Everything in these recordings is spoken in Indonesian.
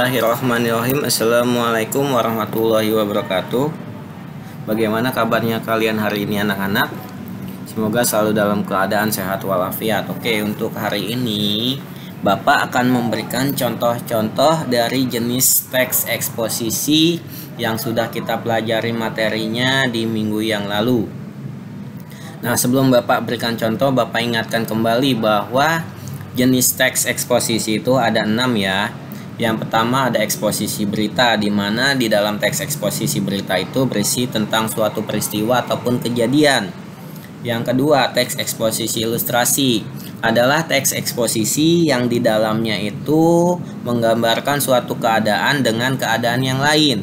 Bismillahirrahmanirrahim. Assalamualaikum warahmatullahi wabarakatuh. Bagaimana kabarnya kalian hari ini anak-anak? Semoga selalu dalam keadaan sehat walafiat. Oke, untuk hari ini Bapak akan memberikan contoh-contoh dari jenis teks eksposisi yang sudah kita pelajari materinya di minggu yang lalu. Nah, sebelum Bapak berikan contoh, Bapak ingatkan kembali bahwa jenis teks eksposisi itu ada 6 ya. Yang pertama ada eksposisi berita, di mana di dalam teks eksposisi berita itu berisi tentang suatu peristiwa ataupun kejadian. Yang kedua, teks eksposisi ilustrasi adalah teks eksposisi yang di dalamnya itu menggambarkan suatu keadaan dengan keadaan yang lain.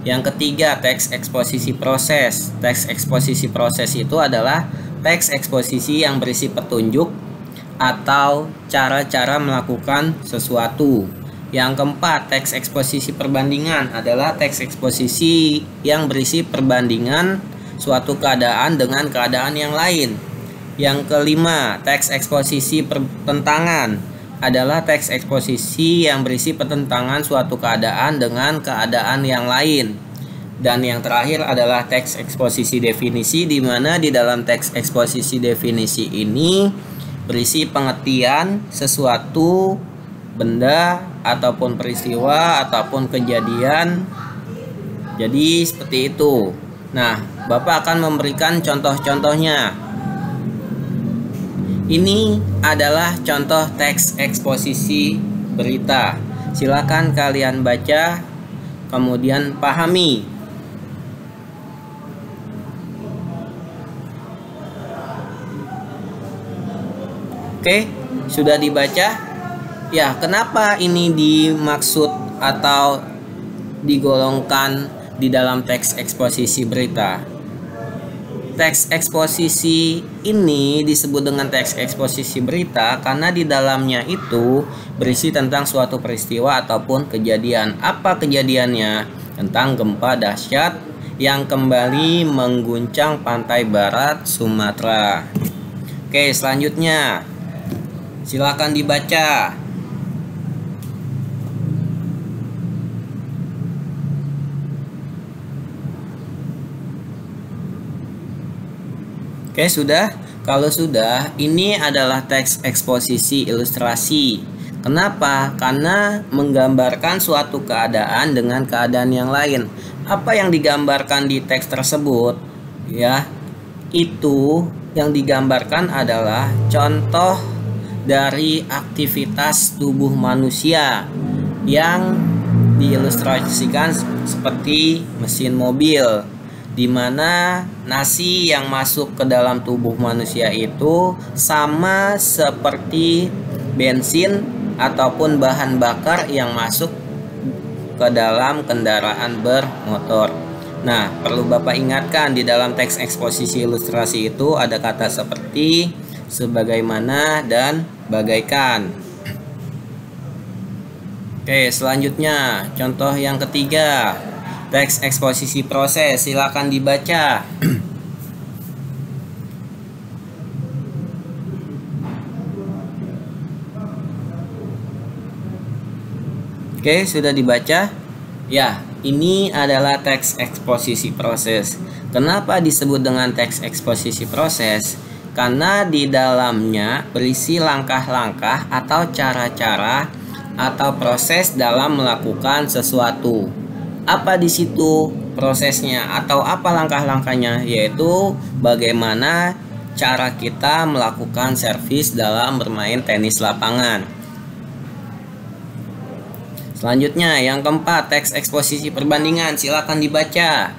Yang ketiga, teks eksposisi proses. Teks eksposisi proses itu adalah teks eksposisi yang berisi petunjuk atau cara-cara melakukan sesuatu. Yang keempat, teks eksposisi perbandingan adalah teks eksposisi yang berisi perbandingan suatu keadaan dengan keadaan yang lain. Yang kelima, teks eksposisi pertentangan adalah teks eksposisi yang berisi pertentangan suatu keadaan dengan keadaan yang lain. Dan yang terakhir adalah teks eksposisi definisi, di mana di dalam teks eksposisi definisi ini berisi pengertian sesuatu benda ataupun peristiwa ataupun kejadian. Jadi seperti itu. Nah, Bapak akan memberikan contoh-contohnya. Ini adalah contoh teks eksposisi berita. Silakan kalian baca, kemudian pahami. Oke, sudah dibaca? Ya, kenapa ini dimaksud atau digolongkan di dalam teks eksposisi berita? Teks eksposisi ini disebut dengan teks eksposisi berita karena di dalamnya itu berisi tentang suatu peristiwa ataupun kejadian. Apa kejadiannya? Tentang gempa dahsyat yang kembali mengguncang pantai barat Sumatera. Oke, selanjutnya silakan dibaca. Oke, sudah? Kalau sudah, ini adalah teks eksposisi ilustrasi. Kenapa? Karena menggambarkan suatu keadaan dengan keadaan yang lain. Apa yang digambarkan di teks tersebut? Ya, itu yang digambarkan adalah contoh dari aktivitas tubuh manusia yang diilustrasikan seperti mesin mobil, di mana nasi yang masuk ke dalam tubuh manusia itu sama seperti bensin ataupun bahan bakar yang masuk ke dalam kendaraan bermotor. Nah, perlu Bapak ingatkan di dalam teks eksposisi ilustrasi itu ada kata seperti, sebagaimana, dan bagaikan. Oke, selanjutnya contoh yang ketiga, teks eksposisi proses. Silakan dibaca. Oke, sudah dibaca? Ya, ini adalah teks eksposisi proses. Kenapa disebut dengan teks eksposisi proses? Karena di dalamnya berisi langkah-langkah atau cara-cara atau proses dalam melakukan sesuatu. Apa di situ prosesnya atau apa langkah-langkahnya? Yaitu bagaimana cara kita melakukan servis dalam bermain tenis lapangan. Selanjutnya, yang keempat, teks eksposisi perbandingan. Silakan dibaca.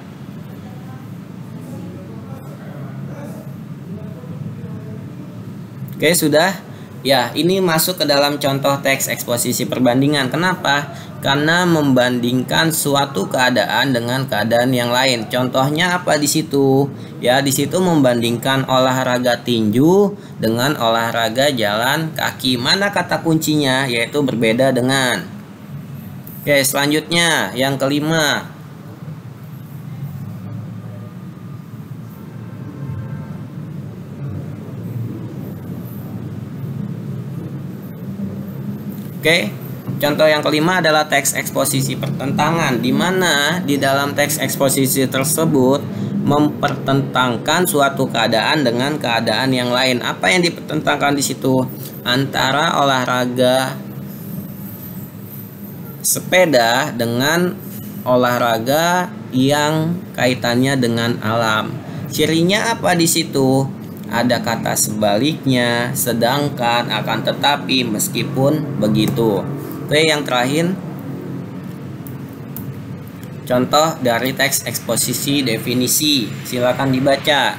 Oke, sudah? Ya, ini masuk ke dalam contoh teks eksposisi perbandingan. Kenapa? Karena membandingkan suatu keadaan dengan keadaan yang lain. Contohnya apa di situ? Ya, di situ membandingkan olahraga tinju dengan olahraga jalan kaki. Mana kata kuncinya? Yaitu berbeda dengan. Oke, selanjutnya yang kelima. Oke, Contoh yang kelima adalah teks eksposisi pertentangan, di mana di dalam teks eksposisi tersebut mempertentangkan suatu keadaan dengan keadaan yang lain. Apa yang dipertentangkan di situ? Antara olahraga sepeda dengan olahraga yang kaitannya dengan alam. Cirinya apa di situ? Ada kata sebaliknya, sedangkan, akan tetapi, meskipun, begitu. Oke, yang terakhir, contoh dari teks eksposisi definisi. Silakan dibaca.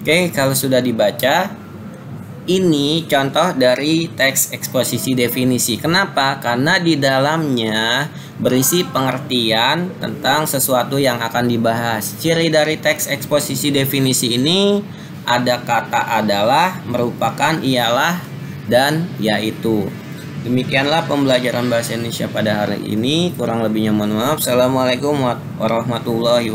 Oke, kalau sudah dibaca, ini contoh dari teks eksposisi definisi. Kenapa? Karena di dalamnya berisi pengertian tentang sesuatu yang akan dibahas. Ciri dari teks eksposisi definisi ini ada kata adalah, merupakan, ialah, dan yaitu. Demikianlah pembelajaran bahasa Indonesia pada hari ini. Kurang lebihnya mohon maaf. Assalamualaikum warahmatullahi wabarakatuh.